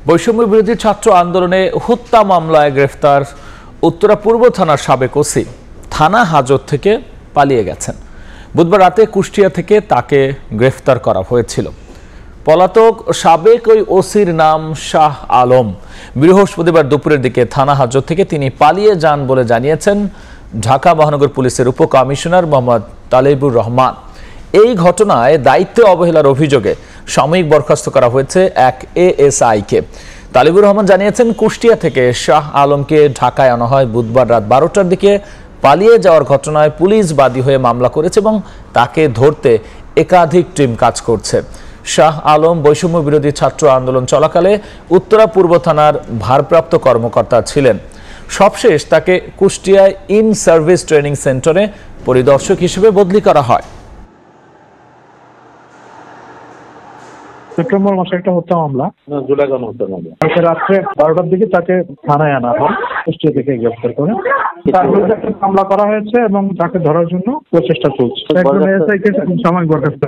বৈষম্য বিরোধী ছাত্র আন্দোলনে হত্যা মামলায় গ্রেফতার উত্তরা পূর্ব থানার সাবেক ওসি থানা হাজত থেকে পালিয়ে গেছেন। বুধবার রাতে কুষ্টিয়া থেকে তাকে গ্রেফতার করা হয়েছিল। পলাতক সাবেক ওই ওসির নাম শাহ আলম। বৃহস্পতিবার দুপুরের দিকে থানা হাজত থেকে তিনি পালিয়ে যান বলে জানিয়েছেন ঢাকা মহানগর পুলিশের উপকমিশনার মোহাম্মদ তালেবুর রহমান। এই ঘটনায় দায়িত্বে অবহেলার অভিযোগে সাময়িক বরখাস্ত করা হয়েছে এক এএসআইকে। তালেবুর রহমান জানিয়েছেন, কুষ্টিয়া থেকে শাহ আলমকে ঢাকায় আনা হয় বুধবার রাত 12টার দিকে। পালিয়ে যাওয়ার ঘটনায় পুলিশ বাদী হয়ে মামলা করেছে এবং তাকে ধরতে একাধিক টিম কাজ করছে। শাহ আলম বৈষম্য বিরোধী ছাত্র আন্দোলন চলাকালে উত্তরা পূর্ব থানার ভারপ্রাপ্ত কর্মকর্তা ছিলেন। সবশেষ তাকে কুষ্টিয়ায় ইন সার্ভিস ট্রেনিং সেন্টারে পরিদর্শক হিসেবে বদলি করা হয়। সেপ্টেম্বর মাসে একটা হত্যা মামলা, কালকে রাত্রে 12টার দিকে তাকে থানায় আনা হয়, কুষ্টিয়া থেকে গ্রেফতার করে তার বিরুদ্ধে একটা মামলা করা হয়েছে এবং তাকে ধরার জন্য প্রচেষ্টা চলছে। সাময়িক বরখাস্ত